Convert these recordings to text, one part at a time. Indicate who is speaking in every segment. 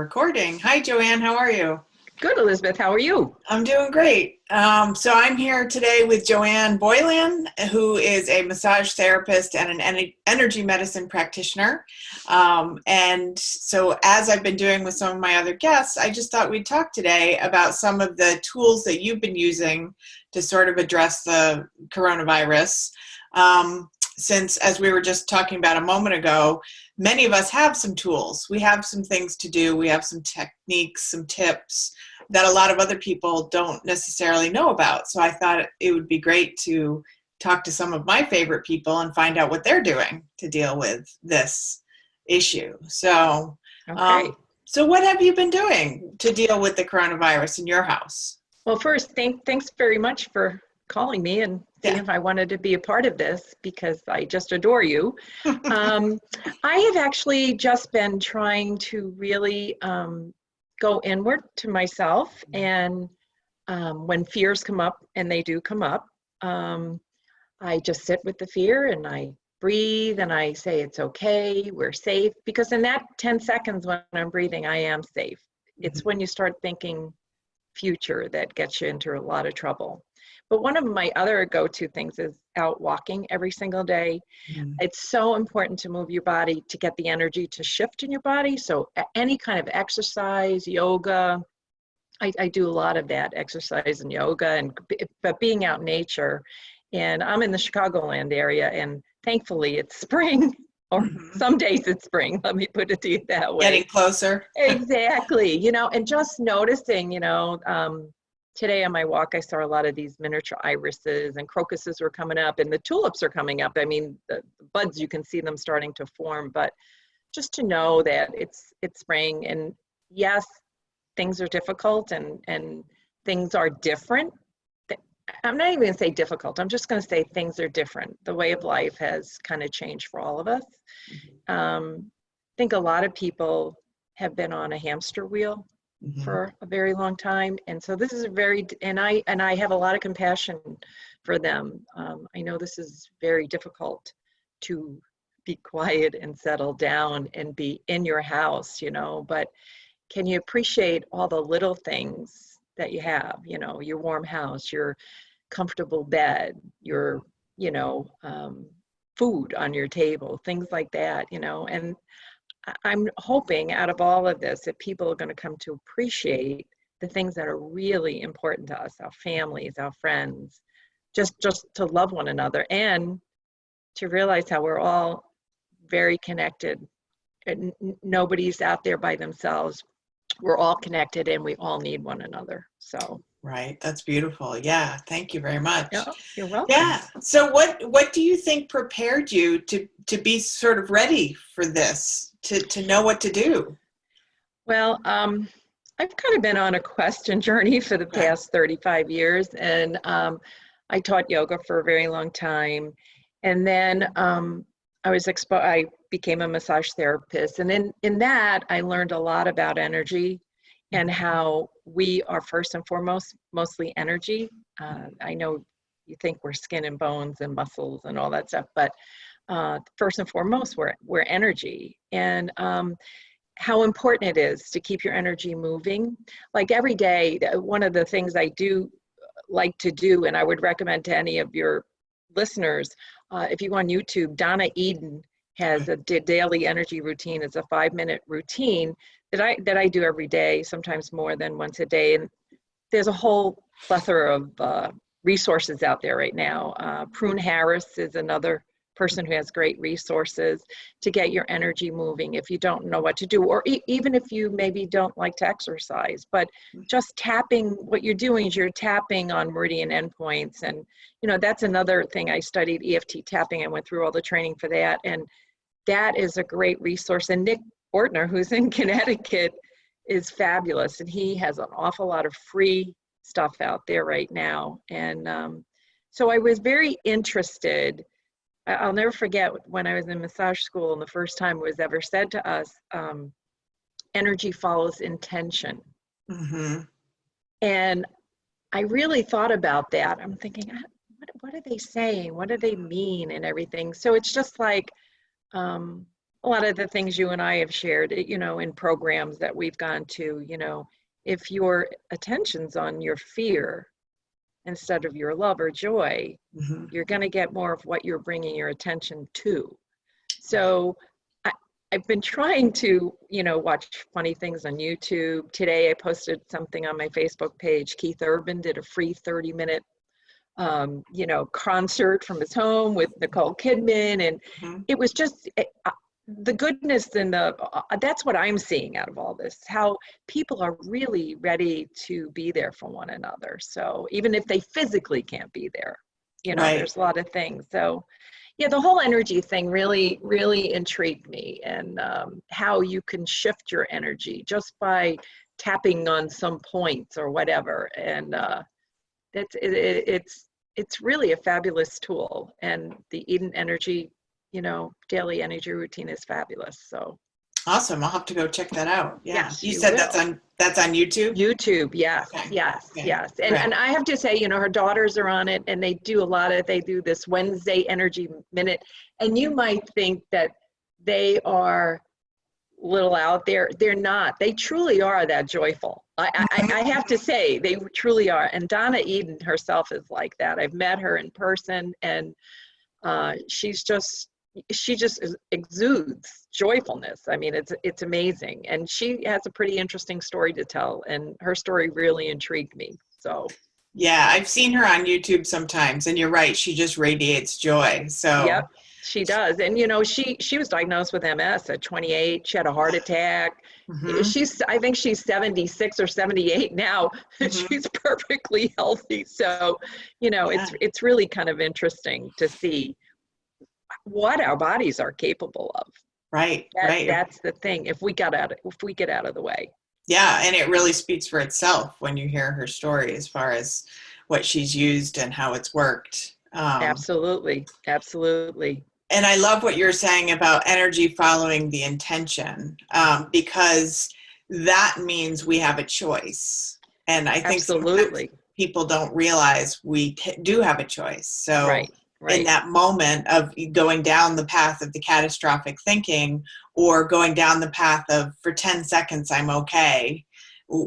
Speaker 1: Recording. Hi, Joanne. How are you?
Speaker 2: Good, Elizabeth. How are you?
Speaker 1: I'm doing great. So I'm here today with Joanne Boylan, who is a massage therapist and an energy medicine practitioner. And so as I've been doing with some of my other guests, I just thought we'd talk today about some of the tools that you've been using to sort of address the coronavirus. Since, as we were just talking about a moment ago, many of us have some tools. We have some things to do. We have some techniques, some tips that a lot of other people don't necessarily know about. So I thought it would be great to talk to some of my favorite people and find out what they're doing to deal with this issue. So,
Speaker 2: Okay.
Speaker 1: so what have you been doing to deal with the coronavirus in your house?
Speaker 2: Well, first, thanks very much for calling me and seeing if I wanted to be a part of this, because I just adore you. I have actually just been trying to really go inward to myself, and when fears come up, and they do come up, I just sit with the fear and I breathe and I say it's okay, we're safe, because in that 10 seconds when I'm breathing, I am safe. It's when you start thinking future that gets you into a lot of trouble. But one of my other go-to things is out walking every single day. It's so important to move your body to get the energy to shift in your body. So any kind of exercise, yoga, I do a lot of that, exercise and yoga, but being out in nature. And I'm in the Chicagoland area, and thankfully it's spring, or some days it's spring, let me put it to you that way.
Speaker 1: Getting closer.
Speaker 2: Exactly, and just noticing, today on my walk, I saw a lot of these miniature irises, and crocuses were coming up, and the tulips are coming up. I mean, the buds, you can see them starting to form, but just to know that it's spring, and yes, things are difficult and things are different. I'm not even going to say difficult. I'm just going to say things are different. The way of life has kind of changed for all of us. I think a lot of people have been on a hamster wheel for a very long time, and so this is and I have a lot of compassion for them. I know this is very difficult to be quiet and settle down and be in your house, but can you appreciate all the little things that you have, your warm house, your comfortable bed, your, food on your table, things like that, and I'm hoping out of all of this that people are going to come to appreciate the things that are really important to us, our families, our friends, just to love one another, and to realize how we're all very connected, and nobody's out there by themselves. We're all connected and we all need one another. So
Speaker 1: right, that's beautiful. Yeah, thank you very much.
Speaker 2: yeah, you're welcome.
Speaker 1: Yeah. So what do you think prepared you to be sort of ready for this, to know what to do?
Speaker 2: Well, I've kind of been on a question journey for the past 35 years, and I taught yoga for a very long time, and then I became a massage therapist, and in that I learned a lot about energy and how we are first and foremost mostly energy. I know you think we're skin and bones and muscles and all that stuff, but first and foremost we're energy, and how important it is to keep your energy moving. Like every day, one of the things I do like to do, and I would recommend to any of your listeners, if you go on YouTube, Donna Eden has a daily energy routine. It's a 5-minute routine that I do every day, sometimes more than once a day. And there's a whole plethora of resources out there right now. Prune Harris is another person who has great resources to get your energy moving if you don't know what to do, or even if you maybe don't like to exercise, but just tapping. What you're doing is you're tapping on meridian endpoints, and that's another thing. I studied EFT tapping. I went through all the training for that, and that is a great resource. And Nick Ortner, who's in Connecticut, is fabulous, and he has an awful lot of free stuff out there right now. And so I was very interested. I'll never forget when I was in massage school, and the first time it was ever said to us, energy follows intention. And I really thought about that. I'm thinking, what are they saying? What do they mean and everything? So it's just like, a lot of the things you and I have shared, you know, in programs that we've gone to, you know, if your attention's on your fear instead of your love or joy,
Speaker 1: Mhm.
Speaker 2: you're going to get more of what you're bringing your attention to. So I, I've been trying to, you know, watch funny things on YouTube. Today I posted something on my Facebook page. Keith Urban did a free 30-minute, you know, concert from his home with Nicole Kidman. And
Speaker 1: Mhm.
Speaker 2: it was just the goodness and that's what I'm seeing out of all this, how people are really ready to be there for one another. So even if they physically can't be there, you know,
Speaker 1: Right.
Speaker 2: there's a lot of things. So yeah, the whole energy thing really, really intrigued me, and how you can shift your energy just by tapping on some points or whatever. And it's really a fabulous tool. And the Eden Energy, you know, daily energy routine is fabulous. So
Speaker 1: Awesome. I'll have to go check that out. Yeah.
Speaker 2: yes,
Speaker 1: You
Speaker 2: you
Speaker 1: said
Speaker 2: will.
Speaker 1: that's on YouTube?
Speaker 2: YouTube, yes,
Speaker 1: Okay.
Speaker 2: yes,
Speaker 1: Okay.
Speaker 2: yes.
Speaker 1: Great.
Speaker 2: And I have to say, you know, her daughters are on it, and they do they do this Wednesday Energy Minute. And you might think that they are little out there. They're not. They truly are that joyful. I have to say, they truly are. And Donna Eden herself is like that. I've met her in person, and she just exudes joyfulness. I mean, it's amazing. And she has a pretty interesting story to tell, and her story really intrigued me. So
Speaker 1: Yeah, I've seen her on YouTube sometimes, and you're right, she just radiates joy.
Speaker 2: yep,
Speaker 1: So,
Speaker 2: she does. And you know, she was diagnosed with MS at 28. She had a heart attack.
Speaker 1: mhm.
Speaker 2: I think she's 76 or 78 now.
Speaker 1: Mhm.
Speaker 2: She's perfectly healthy. So, you know,
Speaker 1: Yeah.
Speaker 2: it's really kind of interesting to see what our bodies are capable of.
Speaker 1: Right, right.
Speaker 2: That's the thing. If we get out of the way.
Speaker 1: Yeah, and it really speaks for itself when you hear her story as far as what she's used and how it's worked.
Speaker 2: Absolutely. Absolutely.
Speaker 1: And I love what you're saying about energy following the intention, because that means we have a choice. And I think sometimes
Speaker 2: Absolutely.
Speaker 1: people don't realize we do have a choice. So,
Speaker 2: Right.
Speaker 1: in
Speaker 2: Right.
Speaker 1: that moment of going down the path of the catastrophic thinking, or going down the path of for 10 seconds I'm okay,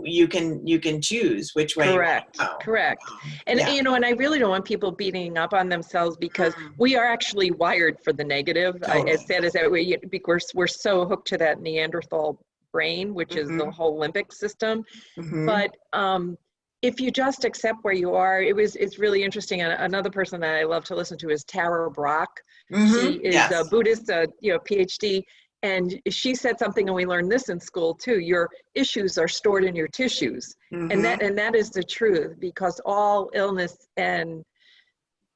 Speaker 1: you can choose which way you want
Speaker 2: Correct.
Speaker 1: to go.
Speaker 2: Correct. And
Speaker 1: Yeah.
Speaker 2: you know, and I really don't want people beating up on themselves, because
Speaker 1: Mm,
Speaker 2: we are actually wired for the negative. As
Speaker 1: totally.
Speaker 2: sad as that, because we're so hooked to that Neanderthal brain, which is the
Speaker 1: Hmm.
Speaker 2: whole limbic system.
Speaker 1: Hmm.
Speaker 2: But if you just accept where you are, it's really interesting. Another person that I love to listen to is Tara Brach. She
Speaker 1: Hmm.
Speaker 2: is a
Speaker 1: Yes.
Speaker 2: Buddhist, you know, PhD, and she said something, and we learned this in school too. Your issues are stored in your tissues, and
Speaker 1: Hmm.
Speaker 2: that is the truth, because all illness and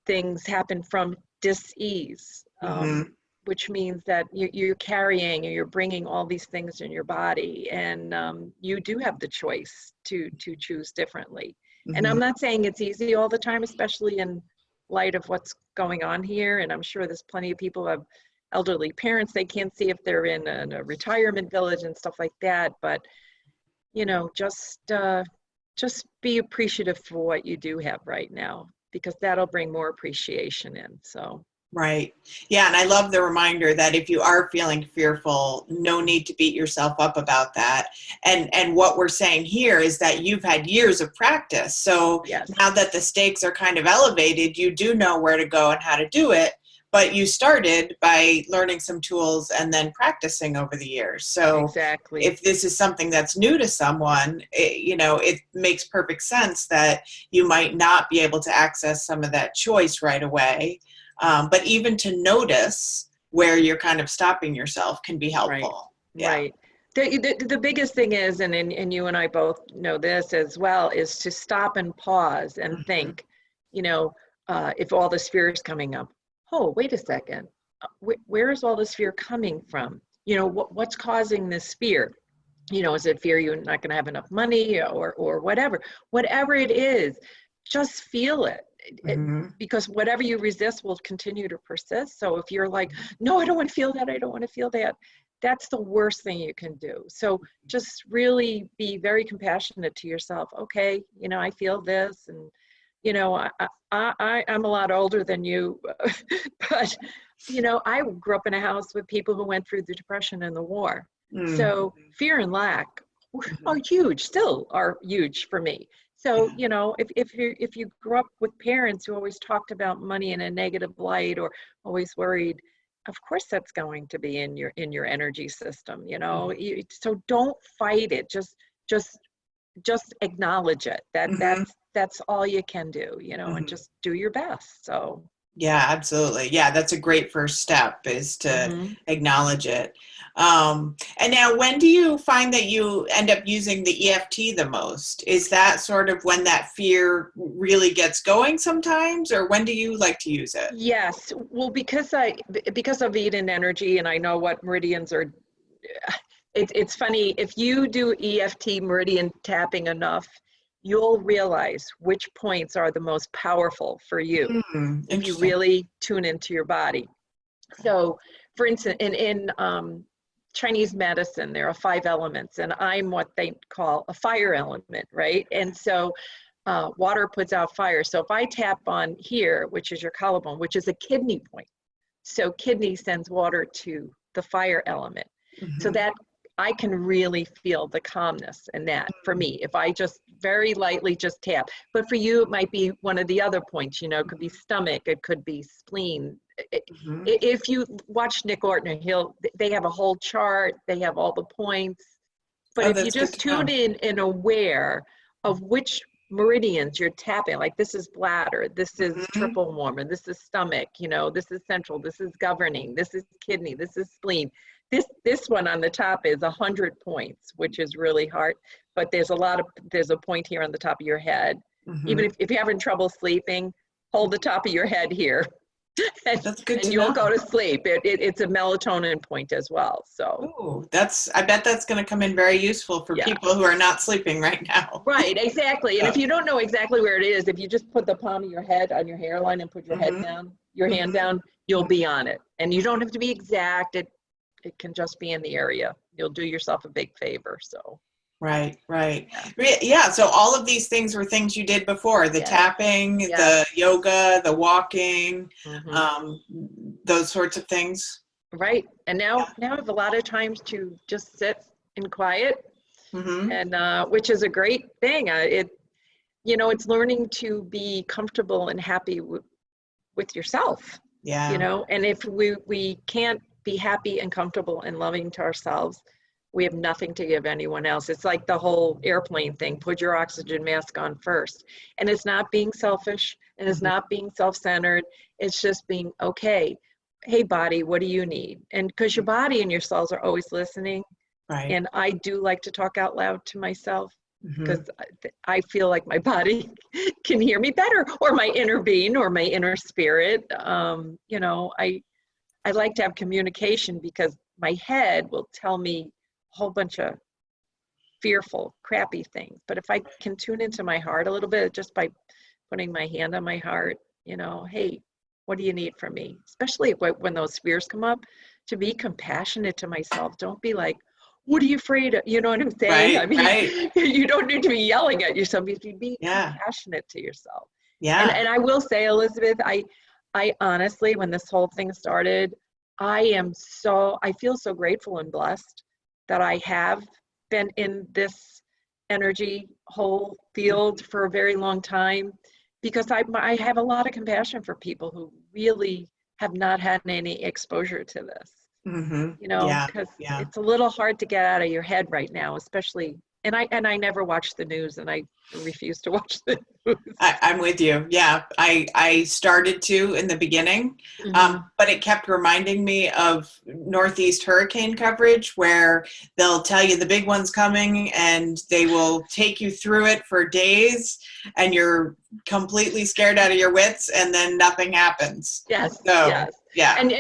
Speaker 2: things happen from dis-ease,
Speaker 1: Hmm.
Speaker 2: which means that you're carrying, or you're bringing all these things in your body, and you do have the choice to choose differently. And I'm
Speaker 1: Hmm.
Speaker 2: not saying it's easy all the time, especially in light of what's going on here. And I'm sure there's plenty of people who have elderly parents they can't see if they're in a retirement village and stuff like that. But you know, just be appreciative for what you do have right now, because that'll bring more appreciation in. So
Speaker 1: Right. Yeah, and I love the reminder that if you are feeling fearful, no need to beat yourself up about that. And what we're saying here is that you've had years of practice. So
Speaker 2: yes,
Speaker 1: now that the stakes are kind of elevated, you do know where to go and how to do it. But you started by learning some tools and then practicing over the years. So
Speaker 2: exactly.
Speaker 1: if this is something that's new to someone, it makes perfect sense that you might not be able to access some of that choice right away. But even to notice where you're kind of stopping yourself can be
Speaker 2: Right,
Speaker 1: helpful. Yeah.
Speaker 2: right. The biggest thing is, and you and I both know this as well, is to stop and pause and
Speaker 1: Hmm.
Speaker 2: think, you know, if all this fear is coming up, oh, wait a second, where is all this fear coming from? You know, what's causing this fear? You know, is it fear you're not going to have enough money, or whatever it is, just feel it.
Speaker 1: Hmm.
Speaker 2: Because whatever you resist will continue to persist. So if you're like, no, I don't want to feel that, I don't want to feel that, that's the worst thing you can do. So just really be very compassionate to yourself. Okay, you know, I feel this, and you know, I'm a lot older than you, but you know, I grew up in a house with people who went through the Depression and the war.
Speaker 1: Mm.
Speaker 2: So fear and lack are
Speaker 1: Mhm.
Speaker 2: huge, still are huge for me. So,
Speaker 1: Yeah.
Speaker 2: you know, if you grew up with parents who always talked about money in a negative light or always worried, of course that's going to be in your energy system, you know.
Speaker 1: Mhm.
Speaker 2: So don't fight it. Just just acknowledge it.
Speaker 1: Mhm.
Speaker 2: That's all you can do, you know, and
Speaker 1: Mhm.
Speaker 2: just do your best. So,
Speaker 1: Yeah, absolutely. Yeah, that's a great first step is to
Speaker 2: mhm.
Speaker 1: acknowledge it. And now, when do you find that you end up using the EFT the most? Is that sort of when that fear really gets going sometimes, or when do you like to use it?
Speaker 2: Yes. Well, because of Eden energy and I know what meridians are, it's funny, if you do EFT meridian tapping enough, you'll realize which points are the most powerful for you if you
Speaker 1: Interesting.
Speaker 2: really tune into your body. So, for instance, in Chinese medicine, there are 5 elements, and I'm what they call a fire element, right? And so, water puts out fire. So if I tap on here, which is your collarbone, which is a kidney point, so kidney sends water to the fire element. So
Speaker 1: Hmm.
Speaker 2: that I can really feel the calmness in that for me, if I just very lightly just tap. But for you, it might be one of the other points, you know, it could be stomach, it could be spleen.
Speaker 1: Hmm.
Speaker 2: If you watch Nick Ortner, they have a whole chart, they have all the points. But
Speaker 1: Oh,
Speaker 2: if you
Speaker 1: that's good
Speaker 2: just
Speaker 1: to
Speaker 2: tune
Speaker 1: know.
Speaker 2: in and aware of which meridians you're tapping, like this is bladder, this is
Speaker 1: Hmm.
Speaker 2: triple warmer, this is stomach, you know, this is central, this is governing, this is kidney, this is spleen. This one on the top is 100 points, which is really hard. But there's a point here on the top of your head.
Speaker 1: Hmm.
Speaker 2: Even if you're having trouble sleeping, hold the top of your head here, and,
Speaker 1: That's good
Speaker 2: and
Speaker 1: to
Speaker 2: you'll
Speaker 1: know.
Speaker 2: go to sleep. It's a melatonin point as well. So
Speaker 1: Oh, I bet that's going to come in very useful for
Speaker 2: yeah.
Speaker 1: people who are not sleeping right now.
Speaker 2: Right, exactly. And if you don't know exactly where it is, if you just put the palm of your head on your hairline and put your head
Speaker 1: Hmm.
Speaker 2: down, your hand
Speaker 1: Hmm.
Speaker 2: down, you'll be on it. And you don't have to be exact. It can just be in the area. You'll do yourself a big favor. So
Speaker 1: Right, right.
Speaker 2: yeah,
Speaker 1: Yeah, so all of these things were things you did before, the
Speaker 2: yes,
Speaker 1: tapping,
Speaker 2: yes.
Speaker 1: the yoga, the walking,
Speaker 2: Hmm.
Speaker 1: um, those sorts of things.
Speaker 2: Right. And
Speaker 1: Yeah.
Speaker 2: now I have a lot of times to just sit in quiet,
Speaker 1: Hmm.
Speaker 2: and which is a great thing. It's learning to be comfortable and happy with yourself, you
Speaker 1: Yeah.
Speaker 2: know. And if we can't be happy and comfortable and loving to ourselves, we have nothing to give anyone else. It's like the whole airplane thing, put your oxygen mask on first. And it's not being selfish, and it's
Speaker 1: Hmm.
Speaker 2: not being self-centered. It's just being okay. Hey body, what do you need? And because your body and your cells are always listening.
Speaker 1: Right.
Speaker 2: And I do like to talk out loud to myself
Speaker 1: Hmm.
Speaker 2: because I feel like my body can hear me better, or my inner being, or my inner spirit. I like to have communication because my head will tell me a whole bunch of fearful, crappy things. But if I can tune into my heart a little bit just by putting my hand on my heart, hey, what do you need from me? Especially when those fears come up, to be compassionate to myself. Don't be like, what are you afraid of? You know what I'm saying? I
Speaker 1: Right,
Speaker 2: mean,
Speaker 1: right.
Speaker 2: you don't need to be yelling at yourself. You need to be
Speaker 1: Yeah.
Speaker 2: compassionate to yourself. And
Speaker 1: Yeah.
Speaker 2: and I will say, Elizabeth, I honestly, when this whole thing started, I feel so grateful and blessed that I have been in this energy whole field for a very long time, because I have a lot of compassion for people who really have not had any exposure to this,
Speaker 1: Hmm. Yeah.
Speaker 2: because
Speaker 1: Yeah.
Speaker 2: it's a little hard to get out of your head right now, especially, and I never watch the news, and I refuse to watch the news.
Speaker 1: I'm with you. Yeah, I started to in the beginning,
Speaker 2: Hmm.
Speaker 1: but it kept reminding me of Northeast hurricane coverage, where they'll tell you the big one's coming, and they will take you through it for days, and you're completely scared out of your wits, and then nothing happens.
Speaker 2: Yes,
Speaker 1: So
Speaker 2: yes.
Speaker 1: yeah.
Speaker 2: And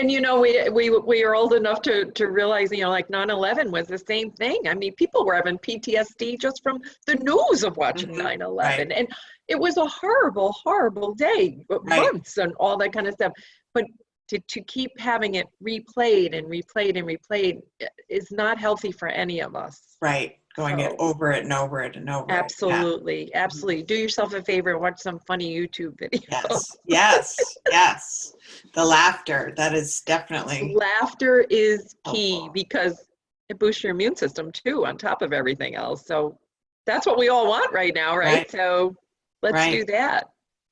Speaker 2: we are old enough to realize, like 9/11 was the same thing. I mean, people were having PTSD just from the news of watching
Speaker 1: Hmm. Right.
Speaker 2: 9/11. And it was a horrible, horrible day,
Speaker 1: Right.
Speaker 2: months and all that kind of stuff. But to keep having it replayed and replayed and replayed is not healthy for any of us.
Speaker 1: Right. going it
Speaker 2: So
Speaker 1: over it and over it and over it. Yeah.
Speaker 2: absolutely, absolutely. Do yourself a favor and watch some funny YouTube video.
Speaker 1: Yes, yes, yes. The laughter, that is definitely
Speaker 2: Laughter is key
Speaker 1: helpful.
Speaker 2: because it boosts your immune system too, on top of everything else. So that's what we all want right now, right?
Speaker 1: Right,
Speaker 2: So let's do
Speaker 1: right.
Speaker 2: that.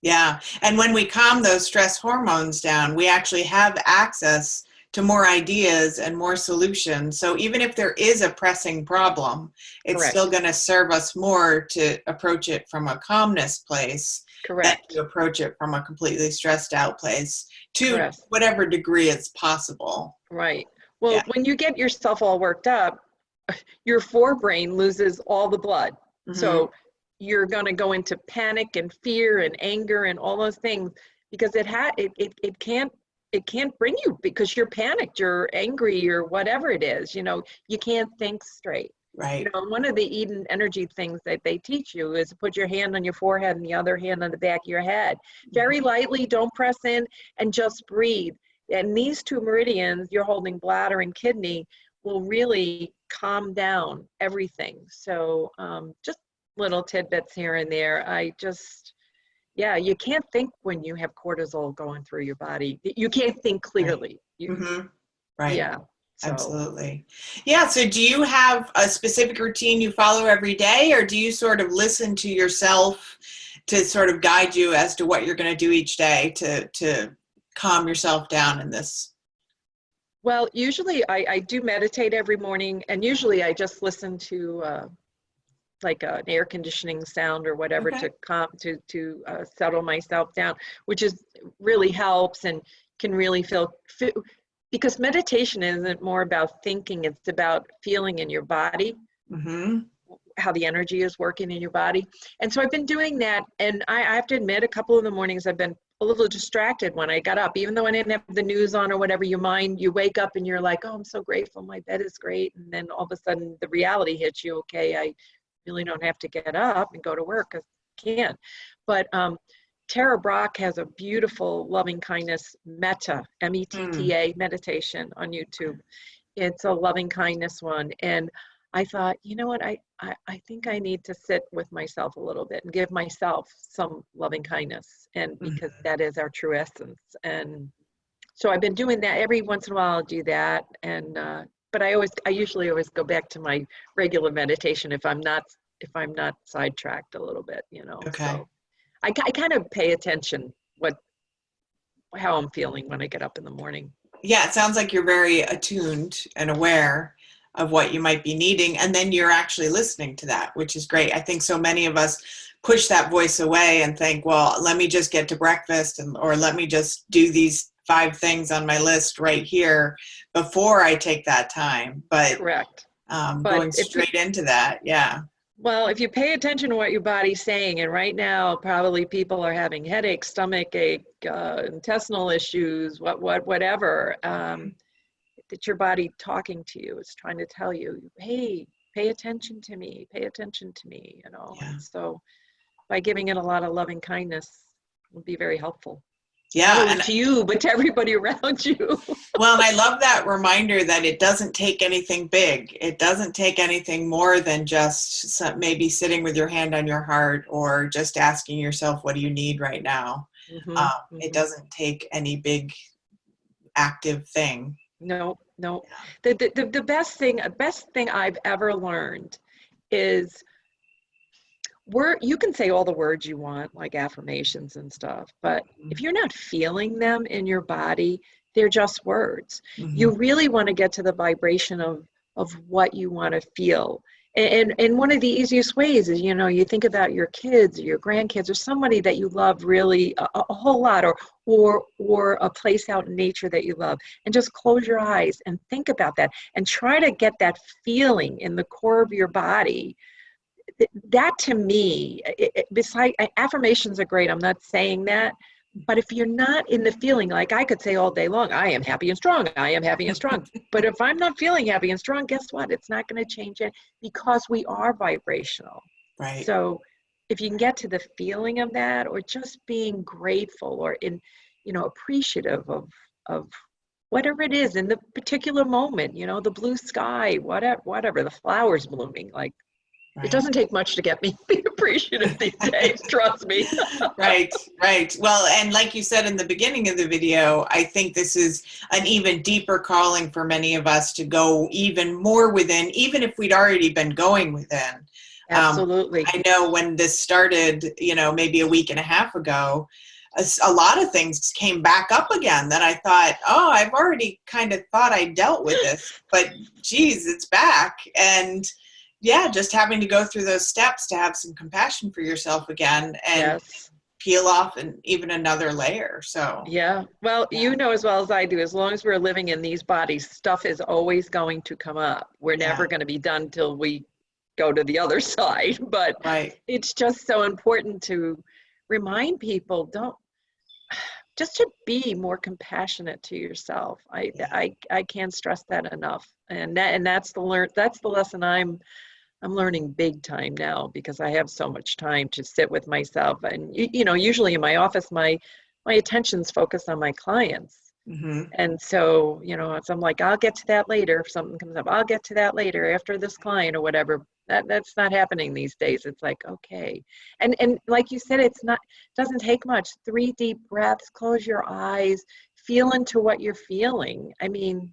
Speaker 1: Yeah. And when we calm those stress hormones down, we actually have access to more ideas and more solutions. So even if there is a pressing problem, it's still
Speaker 2: Correct.
Speaker 1: going to serve us more to approach it from a calmness place than
Speaker 2: Correct.
Speaker 1: to approach it from a completely stressed out place to
Speaker 2: Correct.
Speaker 1: whatever degree it's possible.
Speaker 2: Right.
Speaker 1: Yeah.
Speaker 2: Well, when you get yourself all worked up, your forebrain loses all the blood.
Speaker 1: Hmm.
Speaker 2: So you're going to go into panic and fear and anger and all those things because it can't bring you because you're panicked, you're angry, you're whatever it is, you can't think straight.
Speaker 1: Right.
Speaker 2: One of the Eden energy things that they teach you is to put your hand on your forehead and the other hand on the back of your head. Very lightly, don't press in, and just breathe. And these two meridians, you're holding bladder and kidney, will really calm down everything. So just little tidbits here and there. Yeah, you can't think when you have cortisol going through your body. You can't think
Speaker 1: Right.
Speaker 2: clearly.
Speaker 1: Hmm. Right.
Speaker 2: Yeah, so.
Speaker 1: Absolutely. Yeah. So do you have a specific routine you follow every day, or do you sort of listen to yourself to sort of guide you as to what you're going to do each day to calm yourself down in this?
Speaker 2: Well, usually I do meditate every morning, and usually I just listen to like an air conditioning sound or whatever
Speaker 1: Okay.
Speaker 2: to settle myself down, which is really helps and can really because meditation isn't more about thinking, it's about feeling in your body,
Speaker 1: Mm-hmm.
Speaker 2: how the energy is working in your body. And so I've been doing that, and I have to admit, a couple of the mornings I've been a little distracted when I got up, even though I didn't have the news on or whatever. You wake up and you're like, oh, I'm so grateful, my bed is great, and then all of a sudden the reality hits you. Okay, I really don't have to get up and go to work because I can't. But Tara Brach has a beautiful loving kindness
Speaker 1: Mm.
Speaker 2: METTA meditation on YouTube. It's a loving kindness one. And I thought, you know what, I think I need to sit with myself a little bit and give myself some loving kindness. And because
Speaker 1: Mhm.
Speaker 2: that is our true essence. And so I've been doing that every once in a while. I'll do that. And, but I usually always go back to my regular meditation if I'm not sidetracked a little bit,
Speaker 1: Okay.
Speaker 2: so I kind of pay attention how I'm feeling when I get up in the morning.
Speaker 1: Yeah, it sounds like you're very attuned and aware of what you might be needing, and then you're actually listening to that, which is great. I think so many of us push that voice away and think, well, let me just get to breakfast or let me just do these 5 things on my list right here before I take that time. But
Speaker 2: Correct. But
Speaker 1: going straight into that, yeah.
Speaker 2: if you pay attention to what your body's saying, and right now probably people are having headaches, stomach ache, intestinal issues, whatever, that your body talking to you. It's trying to tell you, hey, pay attention to me, pay attention to me,
Speaker 1: Yeah.
Speaker 2: and so by giving it a lot of loving kindness would be very helpful. Not
Speaker 1: Yeah,
Speaker 2: only
Speaker 1: and
Speaker 2: to you, but to everybody around you.
Speaker 1: well, and I love that reminder that it doesn't take anything big. It doesn't take anything more than just maybe sitting with your hand on your heart or just asking yourself, what do you need right now?
Speaker 2: Hmm.
Speaker 1: It
Speaker 2: Hmm.
Speaker 1: doesn't take any big active thing.
Speaker 2: No, no.
Speaker 1: Yeah.
Speaker 2: The best thing I've ever learned is you can say all the words you want, like affirmations and stuff, but if you're not feeling them in your body, they're just words.
Speaker 1: Mm-hmm.
Speaker 2: You really want to get to the vibration of what you want to feel. And one of the easiest ways is, you think about your kids or your grandkids or somebody that you love really a whole lot, or a place out in nature that you love, and just close your eyes and think about that and try to get that feeling in the core of your body. That to me, beside affirmations are great, I'm not saying that, but if you're not in the feeling, like I could say all day long, I am happy and strong, I am happy and strong, but if I'm not feeling happy and strong, guess what, it's not going to change it, because we are vibrational.
Speaker 1: Right.
Speaker 2: So if you can get to the feeling of that, or just being grateful, or appreciative of whatever it is in the particular moment, the blue sky, whatever, the flowers blooming, like It doesn't take much to get me to be appreciative these days, trust me.
Speaker 1: Right, right. Well, and like you said in the beginning of the video, I think this is an even deeper calling for many of us to go even more within, even if we'd already been going within.
Speaker 2: Absolutely.
Speaker 1: I know when this started, maybe a week and a half ago, a lot of things came back up again that I thought, oh, I've already kind of thought I dealt with this, but geez, it's back. And yeah, just having to go through those steps to have some compassion for yourself again and peel off even another layer. So
Speaker 2: yeah, well, you know as well as I do, as long as we're living in these bodies, stuff is always going to come up. We're never going to be done till we go to the other side. But it's just so important to remind people, just to be more compassionate to yourself. I can't stress that enough. And that's the lesson I'm learning big time now, because I have so much time to sit with myself. And usually in my office, my attention's focused on my clients. And so, so I'm like, I'll get to that later. If something comes up, I'll get to that later after this client or whatever. That's not happening these days. It's like, okay. And like you said, doesn't take much. 3 deep breaths, close your eyes, feel into what you're feeling. I mean,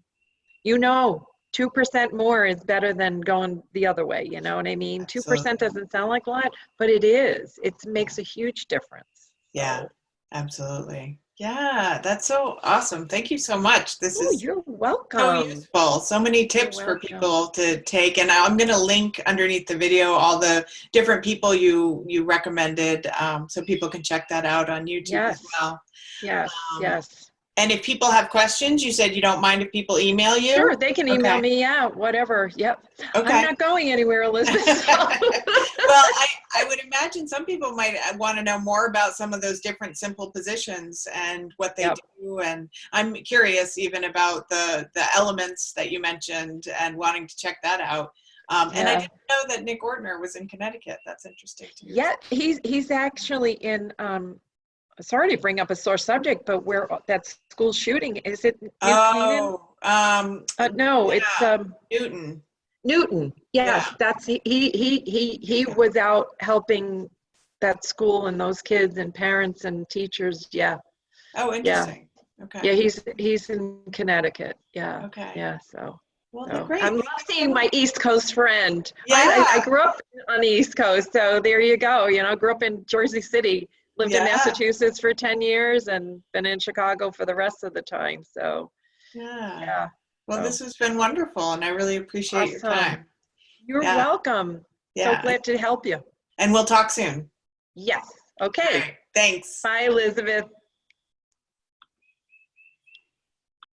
Speaker 2: 2% more is better than going the other way. You know what I mean?
Speaker 1: Absolutely.
Speaker 2: 2% doesn't sound like a lot, but it is. It makes a huge difference.
Speaker 1: Yeah, absolutely. Yeah, that's so awesome. Thank you so much. This is
Speaker 2: you're welcome.
Speaker 1: So useful. So many tips for people to take. And I'm going to link underneath the video all the different people you recommended, so people can check that out on YouTube as well.
Speaker 2: Yes.
Speaker 1: And if people have questions, you said you don't mind if people email you?
Speaker 2: Sure, they can email me out, whatever. Yep. Okay. I'm not going anywhere, Elizabeth.
Speaker 1: Well, I would imagine some people might want to know more about some of those different simple positions and what they do. And I'm curious even about the elements that you mentioned and wanting to check that out. And I didn't know that Nick Ordner was in Connecticut. That's interesting too.
Speaker 2: Yeah, he's actually in sorry to bring up a sore subject, but where that school shooting, is it New Canaan? No, it's
Speaker 1: Newton.
Speaker 2: Newton, yes, that's he was out helping that school and those kids and parents and teachers.
Speaker 1: Oh, interesting. Okay.
Speaker 2: Yeah, he's in Connecticut. Okay. Yeah, so.
Speaker 1: Well, great.
Speaker 2: I'm seeing my East Coast friend. I grew up on the East Coast, so there you go. Grew up in Jersey City, lived in Massachusetts for 10 years, and been in Chicago for the rest of the time. So,
Speaker 1: Well, this has been wonderful, and I really appreciate your time.
Speaker 2: You're welcome. So glad to help you.
Speaker 1: And we'll talk soon.
Speaker 2: Yes. Okay.
Speaker 1: Thanks.
Speaker 2: Bye, Elizabeth.